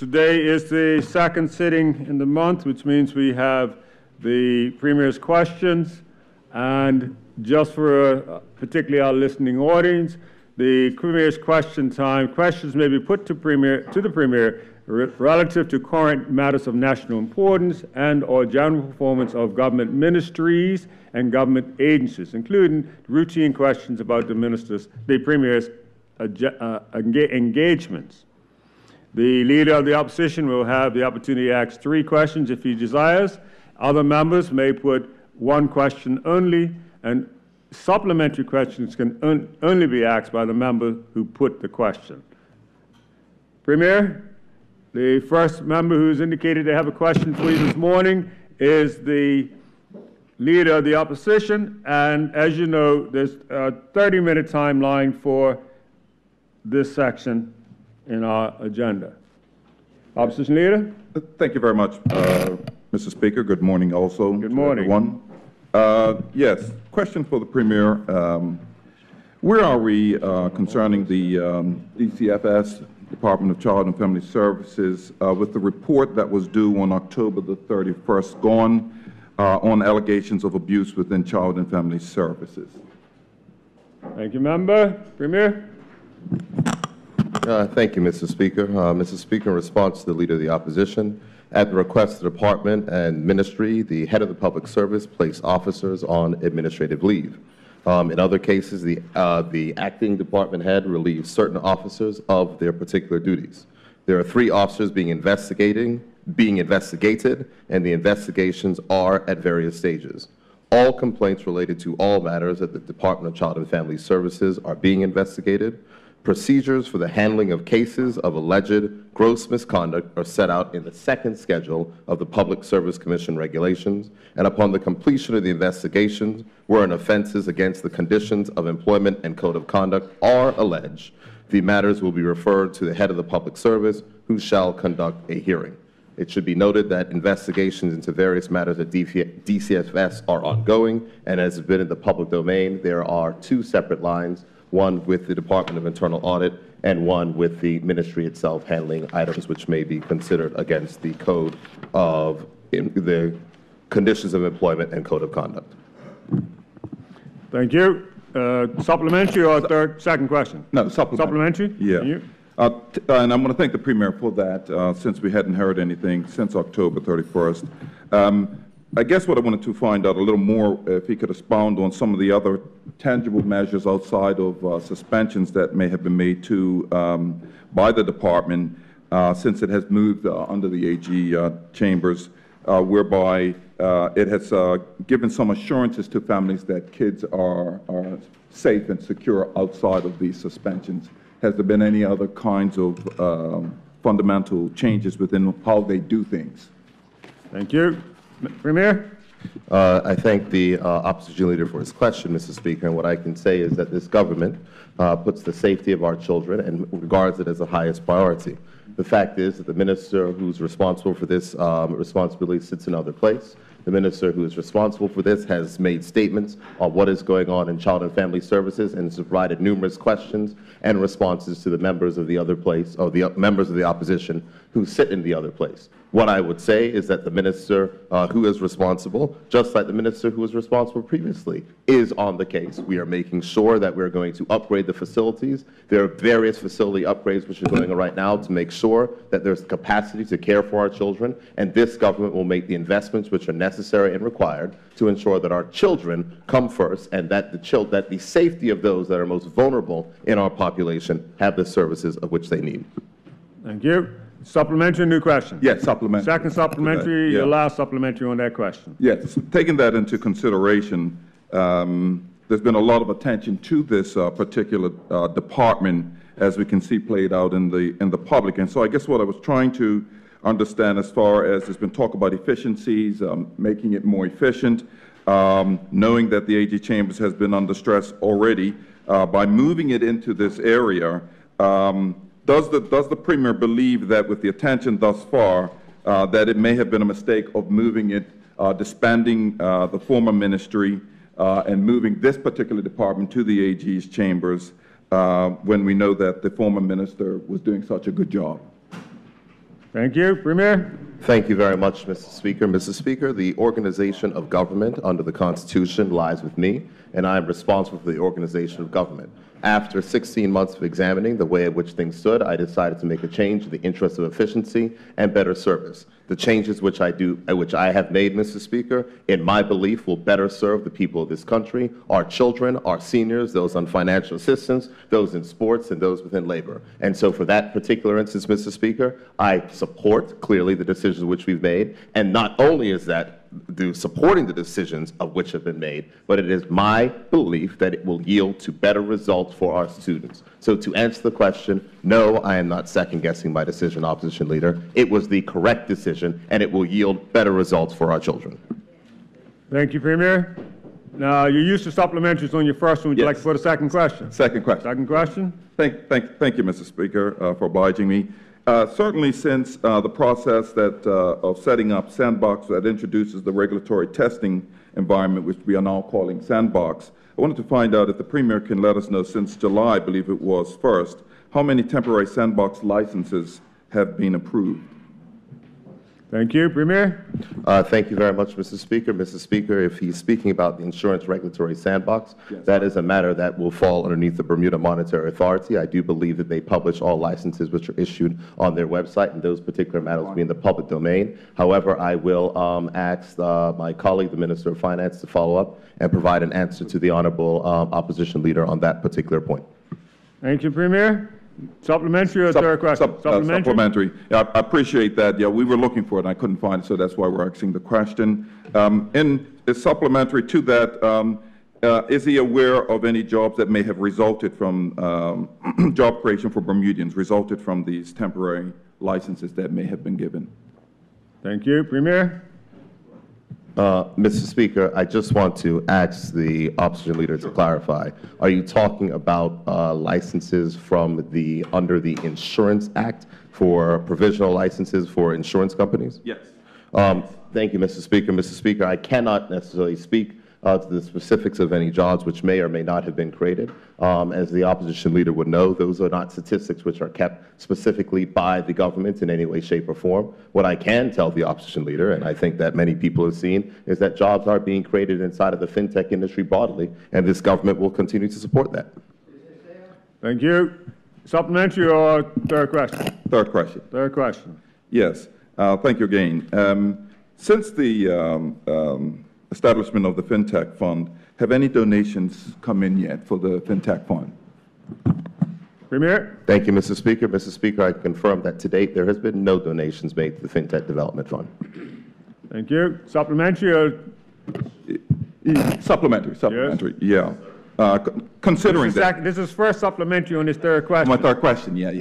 Today is the second sitting in the month, which means we have the Premier's questions. And just for particularly our listening audience, the Premier's question time, questions may be put to the Premier relative to current matters of national importance and or general performance of government ministries and government agencies, including routine questions about the Premier's engagements. The Leader of the Opposition will have the opportunity to ask 3 questions if he desires. Other members may put 1 question only, and supplementary questions can only be asked by the member who put the question. Premier, the first member who's indicated to have a question for you this morning is the Leader of the Opposition, and as you know, there's a 30-minute timeline for this section in our agenda. Opposition Leader. Thank you very much, Mr. Speaker. Good morning also. Good morning. Everyone. Yes, question for the Premier. Where are we concerning the DCFS, Department of Child and Family Services, with the report that was due on October the 31st gone on allegations of abuse within Child and Family Services? Thank you, Member. Premier. Thank you, Mr. Speaker. Mr. Speaker, in response to the Leader of the Opposition, at the request of the Department and Ministry, the head of the Public Service placed officers on administrative leave. In other cases, the acting department head relieves certain officers of their particular duties. There are 3 officers being investigated, and the investigations are at various stages. All complaints related to all matters at the Department of Child and Family Services are being investigated. Procedures for the handling of cases of alleged gross misconduct are set out in the 2nd schedule of the Public Service Commission regulations, and upon the completion of the investigations wherein offenses against the conditions of employment and code of conduct are alleged, the matters will be referred to the head of the Public Service, who shall conduct a hearing. It should be noted that investigations into various matters at DCFS are ongoing, and as has been in the public domain, there are 2 separate lines, one with the Department of Internal Audit and one with the Ministry itself handling items which may be considered against the code of the conditions of employment and code of conduct. Thank you. Supplementary or second question? No, supplementary. Supplementary? Yeah. And I'm going to thank the Premier for that, since we hadn't heard anything since October 31st. I guess what I wanted to find out a little more, if he could expound on some of the other tangible measures outside of suspensions that may have been made to by the department since it has moved under the AG chambers, whereby it has given some assurances to families that kids are safe and secure outside of these suspensions. Has there been any other kinds of fundamental changes within how they do things? Thank you. Premier? I thank the opposition leader for his question, Mr. Speaker, and what I can say is that this government puts the safety of our children and regards it as the highest priority. The fact is that the minister who's responsible for this responsibility sits in another place. The minister who is responsible for this has made statements on what is going on in Child and Family Services and has provided numerous questions and responses to the members of the other place, or the members of the opposition who sit in the other place. What I would say is that the minister who is responsible, just like the minister who was responsible previously, is on the case. We are making sure that we're going to upgrade the facilities. There are various facility upgrades which are going on right now to make sure that there's capacity to care for our children, and this government will make the investments which are necessary and required to ensure that our children come first and that the safety of those that are most vulnerable in our population have the services of which they need. Thank you. Supplementary, new question? Yes, supplementary. Second supplementary, your last supplementary on that question. Yes, taking that into consideration, there's been a lot of attention to this particular department, as we can see played out in the public. And so I guess what I was trying to understand, as far as there's been talk about efficiencies, making it more efficient, knowing that the AG Chambers has been under stress already, by moving it into this area, does the Premier believe that with the attention thus far, that it may have been a mistake of moving it, disbanding the former ministry, and moving this particular department to the AG's chambers, when we know that the former minister was doing such a good job? Thank you. Premier? Thank you very much, Mr. Speaker. Mr. Speaker, the organization of government under the Constitution lies with me, and I am responsible for the organization of government. After 16 months of examining the way in which things stood, I decided to make a change in the interest of efficiency and better service. The changes which I have made, Mr. Speaker, in my belief, will better serve the people of this country, our children, our seniors, those on financial assistance, those in sports, and those within labor. And so for that particular instance, Mr. Speaker, I support clearly the decisions which we've made. And not only is that supporting the decisions of which have been made, but it is my belief that it will yield to better results for our students. So to answer the question, no, I am not second-guessing my decision, Opposition Leader. It was the correct decision, and it will yield better results for our children. Thank you, Premier. Now, you used the supplementaries on your first one. Would you like to put a second question? Second question. Second question? Thank you, Mr. Speaker, for obliging me. Certainly, since the process of setting up Sandbox that introduces the regulatory testing environment, which we are now calling Sandbox, I wanted to find out if the Premier can let us know, since July, I believe it was 1st, how many temporary Sandbox licenses have been approved. Thank you. Premier? Thank you very much, Mr. Speaker. Mr. Speaker, if he's speaking about the insurance regulatory sandbox, yes, that is a matter that will fall underneath the Bermuda Monetary Authority. I do believe that they publish all licenses which are issued on their website, and those particular matters will be in the public domain. However, I will ask my colleague, the Minister of Finance, to follow up and provide an answer to the Honorable Opposition Leader on that particular point. Thank you, Premier. Supplementary or third question? Supplementary. Yeah, I appreciate that. Yeah, we were looking for it and I couldn't find it, so that's why we're asking the question. Supplementary to that, is he aware of any jobs that may have resulted from job creation for Bermudians, resulted from these temporary licenses that may have been given? Thank you. Premier? Mr. Speaker, I just want to ask the Opposition Leader to clarify. Are you talking about licenses from under the Insurance Act for provisional licenses for insurance companies? Yes. Thank you, Mr. Speaker. Mr. Speaker, I cannot necessarily speak to the specifics of any jobs which may or may not have been created. As the Opposition Leader would know, those are not statistics which are kept specifically by the government in any way, shape, or form. What I can tell the Opposition Leader, and I think that many people have seen, is that jobs are being created inside of the fintech industry broadly, and this government will continue to support that. Thank you. Supplementary or third question? Third question. Third question. Yes. Thank you again. Since the establishment of the FinTech Fund, have any donations come in yet for the FinTech Fund? Premier? Thank you, Mr. Speaker. Mr. Speaker, I confirm that to date there has been no donations made to the FinTech Development Fund. Thank you. Supplementary or? Supplementary, yes. Yeah. Considering that. This is first supplementary on this third question. My third question, yeah.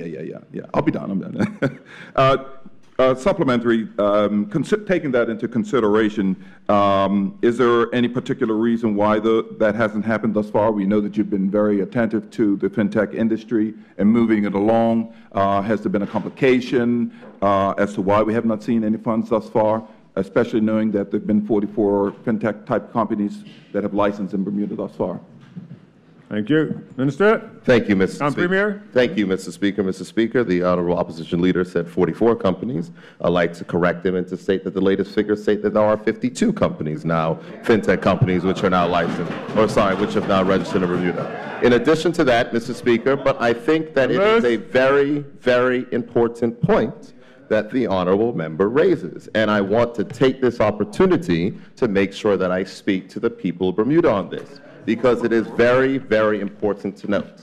I'll be done, I'm done. Supplementary, taking that into consideration, is there any particular reason why that hasn't happened thus far? We know that you've been very attentive to the fintech industry and moving it along. Has there been a complication as to why we have not seen any funds thus far, especially knowing that there have been 44 fintech-type companies that have licensed in Bermuda thus far? Thank you. Minister? Thank you, Mr. Speaker. Premier? Thank you, Mr. Speaker. Mr. Speaker, the Honorable Opposition Leader said 44 companies. I'd like to correct him and to state that the latest figures state that there are 52 companies now, fintech companies, which are now licensed, which have now registered in Bermuda. In addition to that, Mr. Speaker, but I think that it is a very, very important point that the honorable member raises. And I want to take this opportunity to make sure that I speak to the people of Bermuda on this, because it is very, very important to note.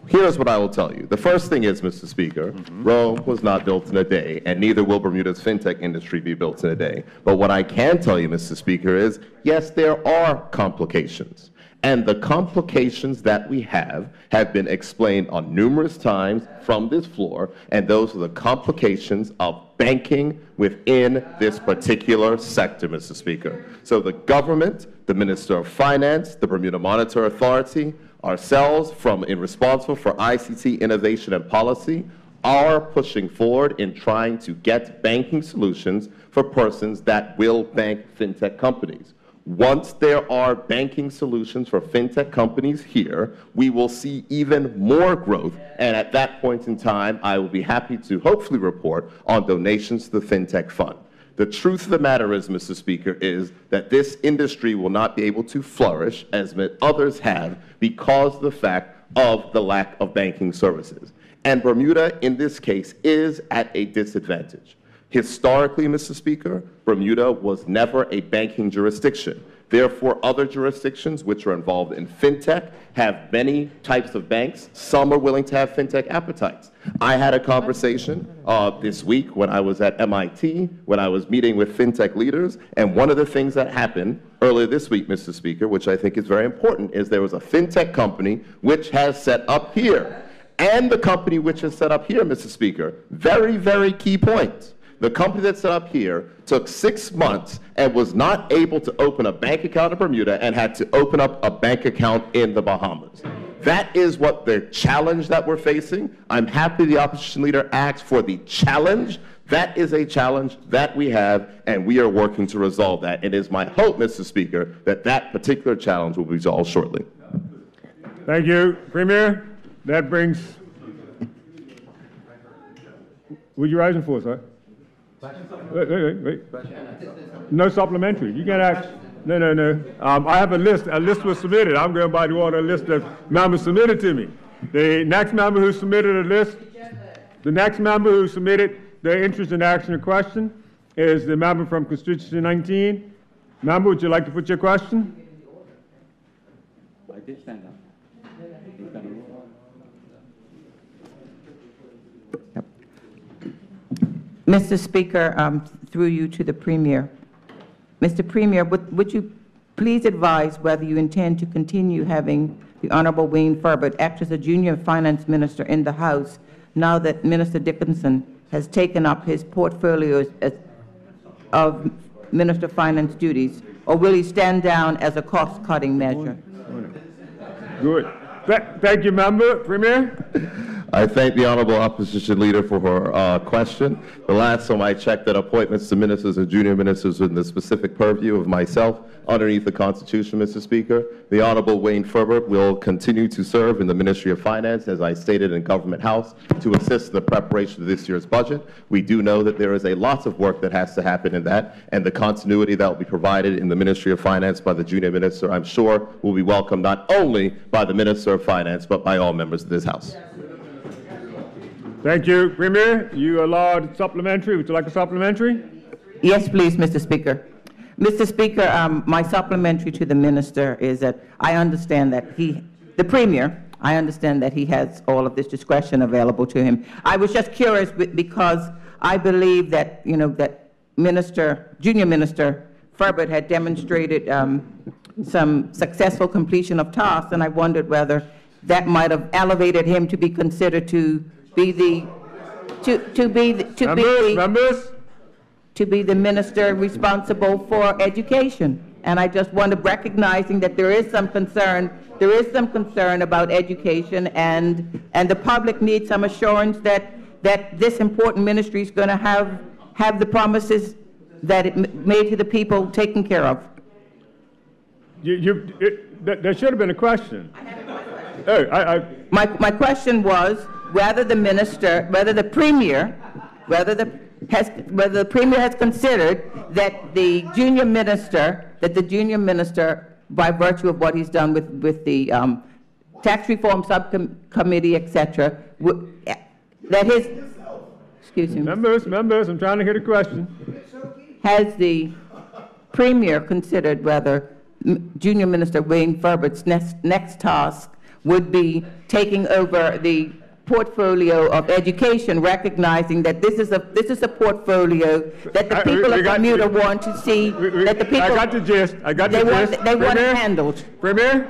Here's what I will tell you. The first thing is, Mr. Speaker, Rome was not built in a day, and neither will Bermuda's fintech industry be built in a day. But what I can tell you, Mr. Speaker, is, yes, there are complications. And the complications that we have been explained on numerous times from this floor, and those are the complications of banking within this particular sector, Mr. Speaker. So the government, the Minister of Finance, the Bermuda Monetary Authority, ourselves, responsible for ICT innovation and policy, are pushing forward in trying to get banking solutions for persons that will bank fintech companies. Once there are banking solutions for fintech companies here, we will see even more growth. And at that point in time, I will be happy to hopefully report on donations to the fintech fund. The truth of the matter is, Mr. Speaker, is that this industry will not be able to flourish as others have because of the fact of the lack of banking services. And Bermuda, in this case, is at a disadvantage. Historically, Mr. Speaker, Bermuda was never a banking jurisdiction. Therefore, other jurisdictions which are involved in fintech have many types of banks. Some are willing to have fintech appetites. I had a conversation this week when I was at MIT, when I was meeting with fintech leaders, and one of the things that happened earlier this week, Mr. Speaker, which I think is very important, is there was a fintech company which has set up here. And the company which is set up here, Mr. Speaker, very, very key point. The company that set up here took 6 months and was not able to open a bank account in Bermuda and had to open up a bank account in the Bahamas. That is what the challenge that we're facing. I'm happy the opposition leader asked for the challenge. That is a challenge that we have, and we are working to resolve that. It is my hope, Mr. Speaker, that that particular challenge will be resolved shortly. Thank you, Premier. That brings. What are you rising for, sir? Wait. No supplementary. You can't ask. No. I have a list. A list was submitted. I'm going by the order list of members submitted to me. The next member who submitted a list, the next member who submitted their interest in action or question is the member from constituency 19. Member, would you like to put your question? I did stand up. Mr. Speaker, through you to the Premier. Mr. Premier, would you please advise whether you intend to continue having the Honorable Wayne Furbert act as a junior finance minister in the House now that Minister Dickinson has taken up his portfolio of Minister of Finance duties, or will he stand down as a cost-cutting measure? Good. Thank you, Member. Premier? I thank the Honorable Opposition Leader for her question. The last time I checked, that appointments to ministers and junior ministers within the specific purview of myself underneath the Constitution, Mr. Speaker. The Honorable Wayne Furbert will continue to serve in the Ministry of Finance, as I stated in Government House, to assist in the preparation of this year's budget. We do know that there is a lot of work that has to happen in that, and the continuity that will be provided in the Ministry of Finance by the junior minister, I'm sure, will be welcomed not only by the Minister of Finance, but by all members of this House. Thank you. Premier, you allowed supplementary. Would you like a supplementary? Yes, please, Mr. Speaker. Mr. Speaker, my supplementary to the minister is that I understand that the Premier, I understand that he has all of this discretion available to him. I was just curious because I believe that, that Junior Minister Furbert had demonstrated some successful completion of tasks, and I wondered whether that might have elevated him to be considered to be the minister responsible for education. And I just wonder, recognizing that there is some concern about education, and the public needs some assurance that this important ministry is going to have the promises that it made to the people taken care of. There should have been a question. My question was whether the Premier has considered that the junior minister, by virtue of what he's done with the tax reform subcommittee, etc., that his, excuse me, members, I'm trying to hear the question. Has the Premier considered whether Junior Minister Wayne Furbert's next task would be taking over the portfolio of education, recognizing that this is a portfolio that the people of Bermuda want to see, that the people... I got the gist. They want it handled. Premier,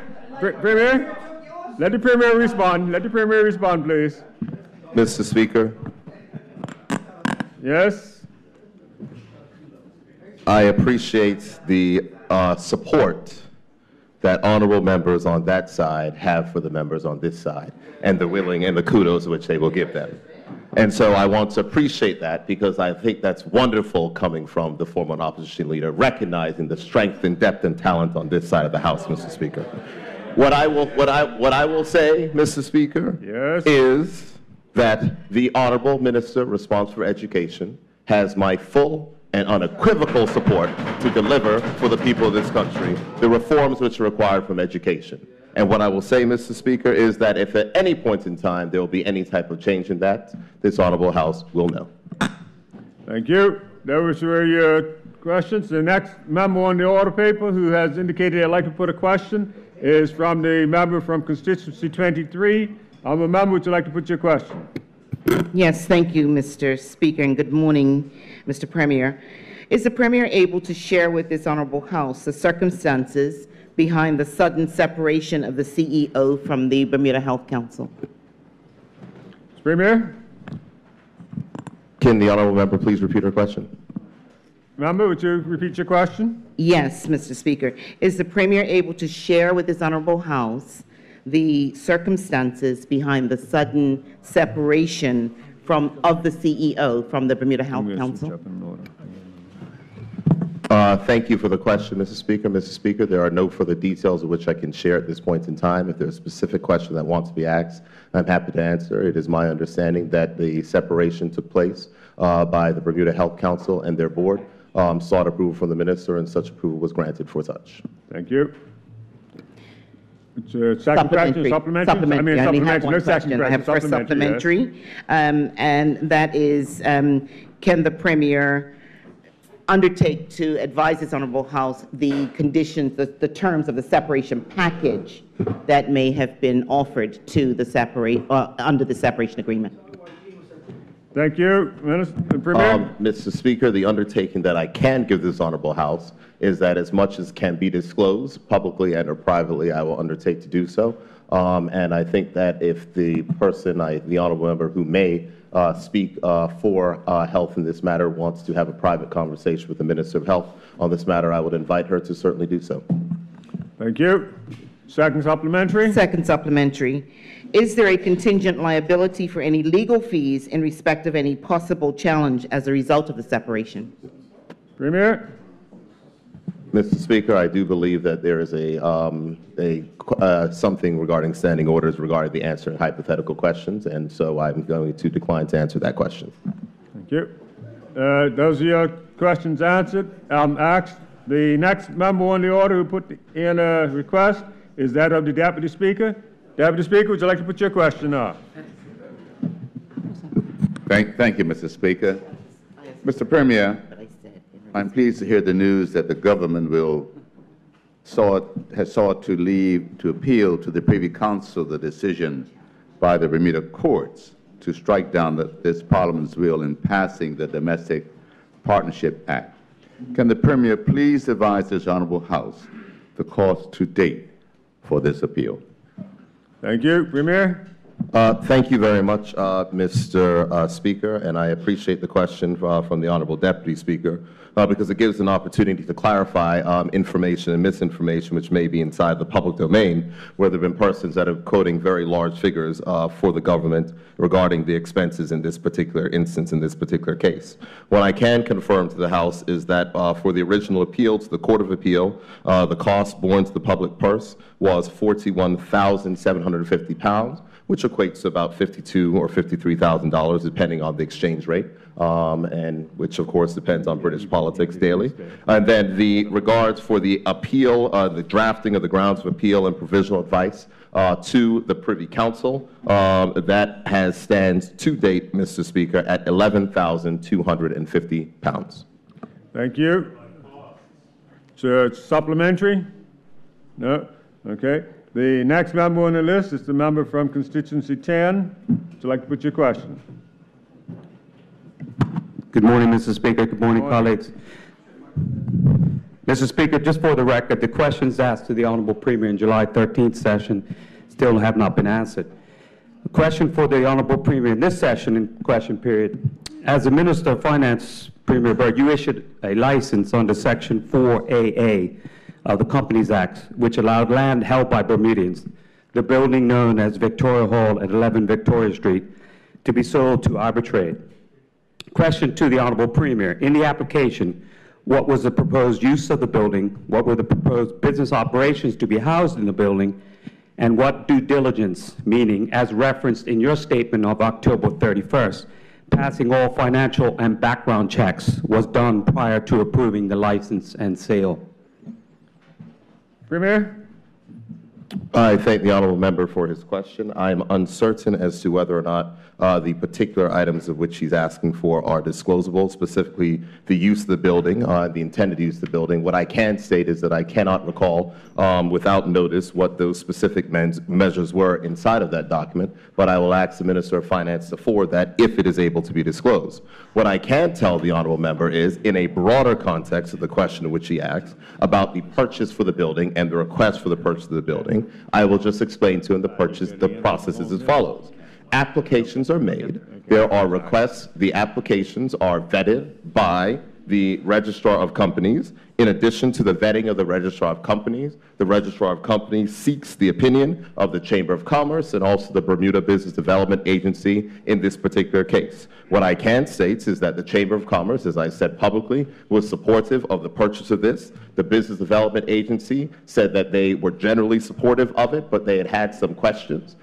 let the Premier respond. Let the Premier respond, please. Mr. Speaker. Yes. I appreciate the support that honorable members on that side have for the members on this side, and the willing and the kudos which they will give them. And so I want to appreciate that because I think that's wonderful coming from the former opposition leader, recognizing the strength and depth and talent on this side of the House, Mr. Speaker. What I will say, Mr. Speaker, Yes. is that the Honorable Minister responsible for education has my full and unequivocal support to deliver for the people of this country the reforms which are required from education. And what I will say, Mr. Speaker, is that if at any point in time there will be any type of change in that, this Honorable House will know. Thank you. Those were your questions. The next member on the order paper who has indicated they'd like to put a question is from the member from constituency 23. Honourable member, would you like to put your question? Yes, thank you, Mr. Speaker, and good morning, Mr. Premier. Is the Premier able to share with this Honorable House the circumstances behind the sudden separation of the CEO from the Bermuda Health Council? Mr. Premier? Can the Honorable Member please repeat her question? Member, would you repeat your question? Yes, Mr. Speaker. Is the Premier able to share with this Honorable House the circumstances behind the sudden separation of the CEO from the Bermuda Health Council? Thank you for the question, Mr. Speaker. Mr. Speaker, there are no further details of which I can share at this point in time. If there's a specific question that wants to be asked, I'm happy to answer. It is my understanding that the separation took place by the Bermuda Health Council and their board, sought approval from the minister, and such approval was granted for such. Thank you. It's a second question, supplementary? Supplementary. I only have one no second question. I have first supplementary, yes. And that is, can the Premier undertake to advise this Honorable House the conditions, the terms of the separation package that may have been offered to the under the separation agreement? Thank you. Minister, Premier? Mr. Speaker, the undertaking that I can give this Honorable House is that as much as can be disclosed publicly and or privately, I will undertake to do so. And I think that if the person, the Honorable Member who may speak for health in this matter wants to have a private conversation with the Minister of Health on this matter, I would invite her to certainly do so. Thank you. Second supplementary? Second supplementary. Is there a contingent liability for any legal fees in respect of any possible challenge as a result of the separation? Premier? Mr. Speaker, I do believe that there is something regarding standing orders regarding the answering hypothetical questions, and so I'm going to decline to answer that question. Thank you. Those are your questions answered. Asked. The next member on the order who put in a request is that of the Deputy Speaker. Deputy Speaker, would you like to put your question up? Thank you, Mr. Speaker. Mr. Premier, I'm pleased to hear the news that the government has sought to appeal to the Privy Council the decision by the Bermuda courts to strike down this Parliament's will in passing the Domestic Partnership Act. Can the Premier please advise this Honorable House the cost to date for this appeal? Thank you. Premier? Thank you very much, Mr. Speaker, and I appreciate the question from the Honorable Deputy Speaker because it gives an opportunity to clarify information and misinformation which may be inside the public domain, where there have been persons that are quoting very large figures for the government regarding the expenses in this particular instance, in this particular case. What I can confirm to the House is that for the original appeal to the Court of Appeal, the cost borne to the public purse was £41,750, which equates to about $52,000 or $53,000, depending on the exchange rate, and which, of course, depends on British politics daily. And then the regards for the appeal, the drafting of the grounds of appeal and provisional advice to the Privy Council, that stands to date, Mr. Speaker, at £11,250. Thank you. So it's supplementary? No? Okay. The next member on the list is the member from constituency 10. Would you like to put your question? Good morning, Mr. Speaker. Good morning, colleagues. Mr. Speaker, just for the record, the questions asked to the Honorable Premier in July 13th session still have not been answered. The question for the Honorable Premier in this session and question period. As the Minister of Finance, Premier Byrd, you issued a license under Section 4AA of the Companies Act, which allowed land held by Bermudians, the building known as Victoria Hall at 11 Victoria Street, to be sold to arbitrate. Question to the Honorable Premier. In the application, what was the proposed use of the building? What were the proposed business operations to be housed in the building? And what due diligence, meaning as referenced in your statement of October 31st, passing all financial and background checks, was done prior to approving the license and sale? Premier? I thank the honourable member for his question. I am uncertain as to whether or not the particular items of which he's asking for are disclosable, specifically the use of the building, the intended use of the building. What I can state is that I cannot recall without notice what those specific measures were inside of that document, but I will ask the Minister of Finance to forward that if it is able to be disclosed. What I can tell the honourable member is, in a broader context of the question in which he asks about the purchase for the building and the request for the purchase of the building, I will just explain to him the process is as follows. Applications are made. There are requests. The applications are vetted by the Registrar of Companies. In addition to the vetting of the Registrar of Companies, the Registrar of Companies seeks the opinion of the Chamber of Commerce and also the Bermuda Business Development Agency in this particular case. What I can state is that the Chamber of Commerce, as I said publicly, was supportive of the purchase of this. The Business Development Agency said that they were generally supportive of it, but they had some questions.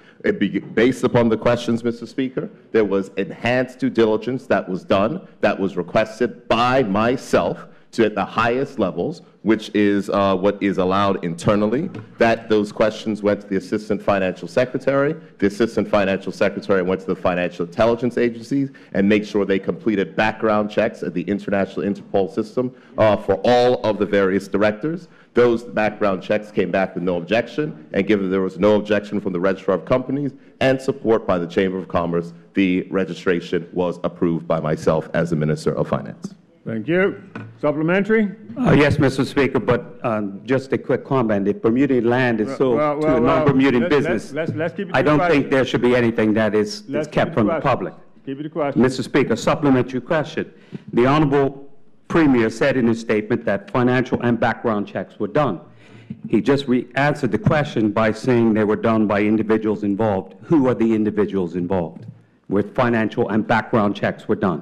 Based upon the questions, Mr. Speaker, there was enhanced due diligence that was done, that was requested by myself at the highest levels, which is what is allowed internally. Those questions went to the Assistant Financial Secretary. The Assistant Financial Secretary went to the Financial Intelligence Agencies and made sure they completed background checks at the International Interpol system for all of the various directors. Those background checks came back with no objection, and given there was no objection from the Registrar of Companies and support by the Chamber of Commerce, the registration was approved by myself as the Minister of Finance. Thank you. Supplementary? Yes, Mr. Speaker, but just a quick comment. If Bermudian land is sold to a non-Bermudian business, let's keep it to I don't the think there should be anything that is kept from the question. public. Keep it a question. Mr. Speaker, supplementary question. The Honorable Premier said in his statement that financial and background checks were done. He just answered the question by saying they were done by individuals involved. Who are the individuals involved with financial and background checks were done?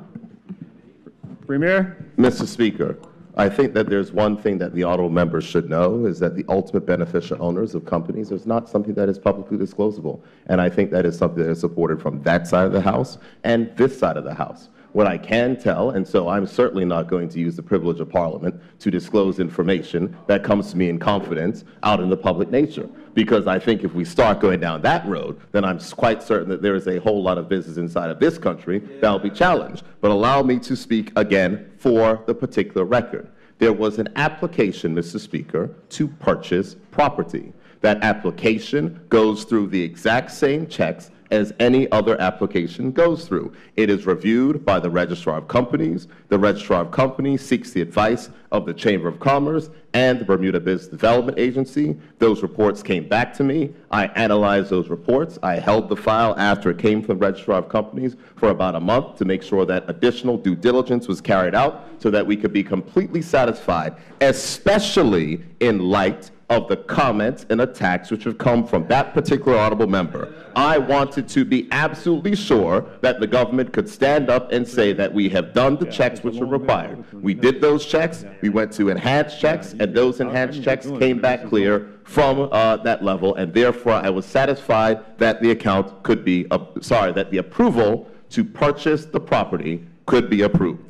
Premier? Mr. Speaker, I think that there's one thing that the honourable members should know is that the ultimate beneficial owners of companies is not something that is publicly disclosable. And I think that is something that is supported from that side of the House and this side of the House. What I can tell, and so I'm certainly not going to use the privilege of Parliament to disclose information that comes to me in confidence out in the public nature, because I think if we start going down that road, then I'm quite certain that there is a whole lot of business inside of this country that will be challenged. But allow me to speak again for the particular record. There was an application, Mr. Speaker, to purchase property. That application goes through the exact same checks as any other application goes through. It is reviewed by the Registrar of Companies. The Registrar of Companies seeks the advice of the Chamber of Commerce and the Bermuda Business Development Agency. Those reports came back to me. I analyzed those reports. I held the file after it came from the Registrar of Companies for about a month to make sure that additional due diligence was carried out so that we could be completely satisfied, especially in light of the comments and attacks which have come from that particular honourable member. I wanted to be absolutely sure that the government could stand up and say that we have done the checks which were required. We did those checks, we went to enhanced checks, and those enhanced checks came back clear from that level, and therefore I was satisfied that the account could be, that the approval to purchase the property could be approved.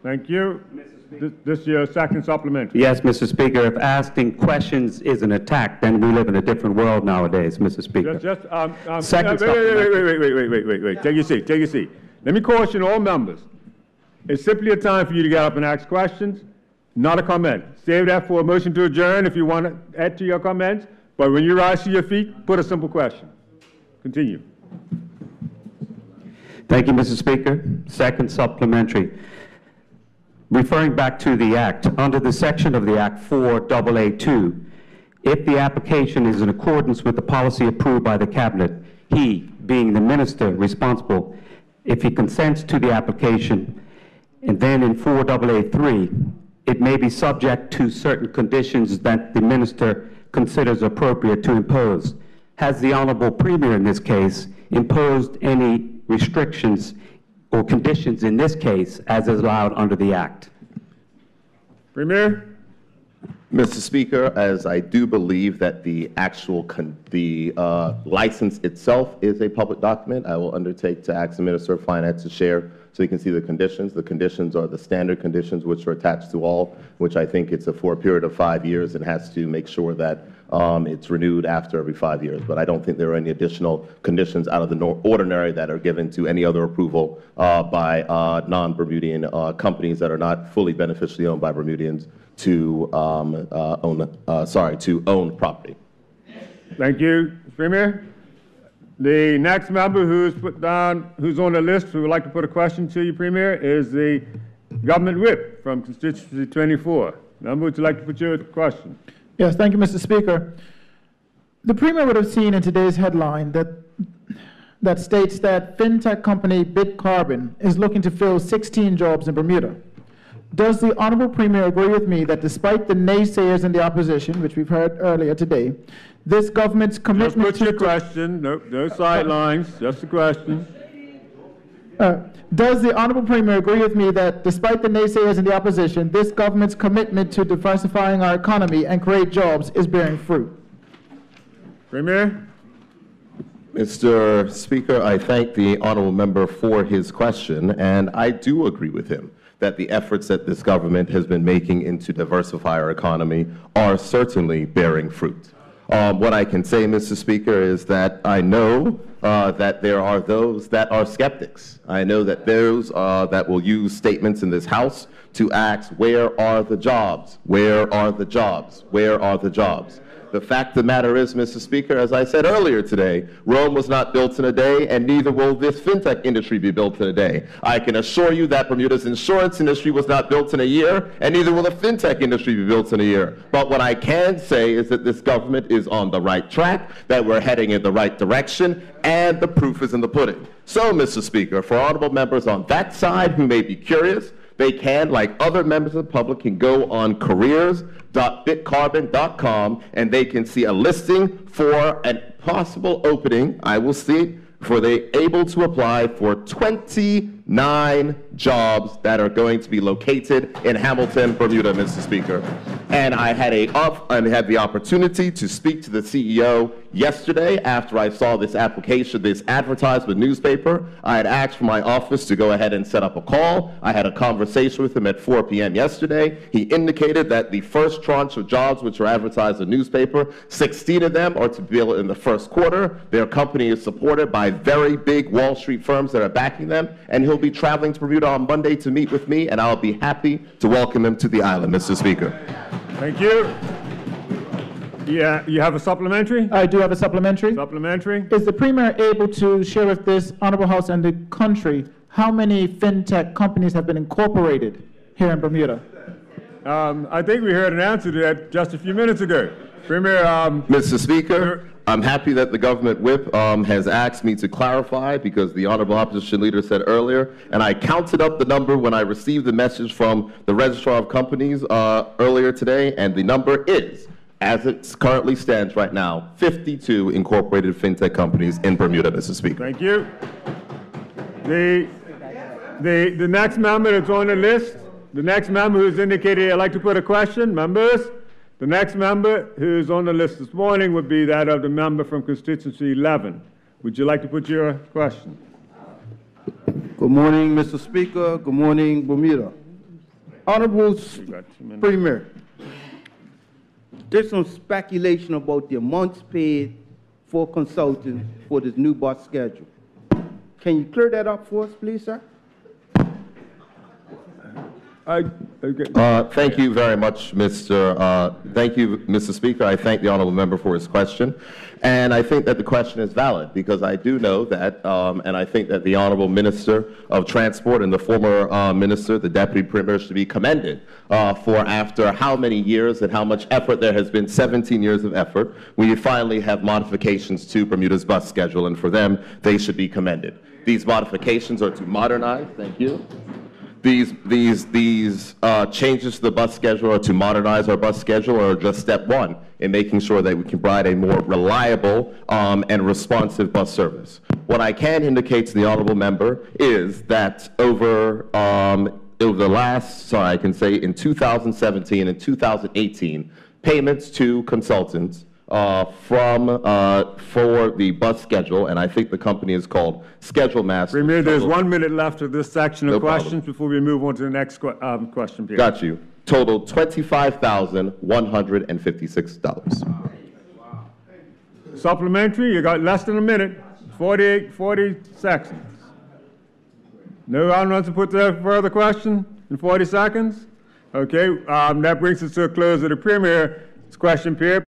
Thank you. This is your second supplementary. Yes, Mr. Speaker. If asking questions is an attack, then we live in a different world nowadays, Mr. Speaker. Second supplementary. Wait. Take your seat. Take your seat. Let me caution all members. It's simply a time for you to get up and ask questions, not a comment. Save that for a motion to adjourn if you want to add to your comments. But when you rise to your feet, put a simple question. Continue. Thank you, Mr. Speaker. Second supplementary. Referring back to the Act, under the section of the Act 4AA2, if the application is in accordance with the policy approved by the Cabinet, he, being the minister responsible, if he consents to the application, and then in 4AA3, it may be subject to certain conditions that the minister considers appropriate to impose. Has the Honorable Premier in this case imposed any restrictions or conditions in this case as is allowed under the Act? Premier? Mr. Speaker, as I do believe that the actual license itself is a public document, I will undertake to ask the Minister of Finance to share so you can see the conditions. The conditions are the standard conditions which are attached to all, which I think it's for a period of 5 years and has to make sure that it's renewed after every 5 years. But I don't think there are any additional conditions out of the ordinary that are given to any other approval by non-Bermudian companies that are not fully beneficially owned by Bermudians to own property. Thank you, Premier. The next member who's on the list who would like to put a question to you, Premier, is the Government Whip from constituency 24. Member, would you like to put your question? Yes, thank you, Mr. Speaker. The Premier would have seen in today's headline that states that fintech company BitCarbon is looking to fill 16 jobs in Bermuda. Does the Honorable Premier agree with me that despite the naysayers in the opposition, which we've heard earlier today, this government's commitment Just put your question. No sidelines. Just a question. Does the Honorable Premier agree with me that despite the naysayers in the opposition, this government's commitment to diversifying our economy and create jobs is bearing fruit? Premier? Mr. Speaker, I thank the honourable member for his question, and I do agree with him that the efforts that this government has been making into diversify our economy are certainly bearing fruit. What I can say, Mr. Speaker, is that I know that there are those that are skeptics. I know that those that will use statements in this House to ask, where are the jobs? Where are the jobs? Where are the jobs? The fact of the matter is, Mr. Speaker, as I said earlier today, Rome was not built in a day, and neither will this fintech industry be built in a day. I can assure you that Bermuda's insurance industry was not built in a year, and neither will the fintech industry be built in a year. But what I can say is that this government is on the right track, that we're heading in the right direction, and the proof is in the pudding. So, Mr. Speaker, for honorable members on that side who may be curious, they can, like other members of the public, can go on careers.bitcarbon.com and they can see a listing for a possible opening, I will see, for they able to apply for 29 jobs that are going to be located in Hamilton, Bermuda, Mr. Speaker. And I had the opportunity to speak to the CEO yesterday after I saw this application, this advertisement newspaper. I had asked for my office to go ahead and set up a call. I had a conversation with him at 4 p.m. yesterday. He indicated that the first tranche of jobs which are advertised in the newspaper, 16 of them are to be built in the first quarter. Their company is supported by very big Wall Street firms that are backing them, and he'll be traveling to Bermuda on Monday to meet with me, and I'll be happy to welcome him to the island, Mr. Speaker. Thank you. Yeah, you have a supplementary? I do have a supplementary. Supplementary? Is the Premier able to share with this Honorable House and the country how many fintech companies have been incorporated here in Bermuda? I think we heard an answer to that just a few minutes ago. Premier, Mr. Speaker, I'm happy that the government whip has asked me to clarify because the honorable opposition leader said earlier, and I counted up the number when I received the message from the registrar of companies earlier today, and the number is, as it currently stands right now, 52 incorporated fintech companies in Bermuda, Mr. Speaker. Thank you. The next member that's on the list, the next member who's indicated I'd like to put a question, members. The next member who's on the list this morning would be that of the member from constituency 11. Would you like to put your question? Good morning, Mr. Speaker. Good morning, Bermuda. Honorable Premier, there's some speculation about the amounts paid for consulting for this new bus schedule. Can you clear that up for us, please, sir? Thank you very much, Mr. Speaker. I thank the honourable member for his question, and I think that the question is valid because I do know that, and I think that the honourable Minister of Transport and the former minister, the Deputy Premier, should be commended for after how many years and how much effort there has been, 17 years of effort, we finally have modifications to Bermuda's bus schedule, and for them, they should be commended. These modifications are to modernize, thank you. these changes to the bus schedule or to modernize our bus schedule are just step one in making sure that we can provide a more reliable and responsive bus service. What I can indicate to the honorable member is that over the last, I can say in 2017 and 2018, payments to consultants for the bus schedule, and I think the company is called Schedule Master. Premier, there's 1 minute left of this section of questions before we move on to the next question period. Got you. Total $25,156. Supplementary, you got less than a minute, 40 seconds. No one wants to put the further question in 40 seconds? Okay, that brings us to a close of the Premier's question period.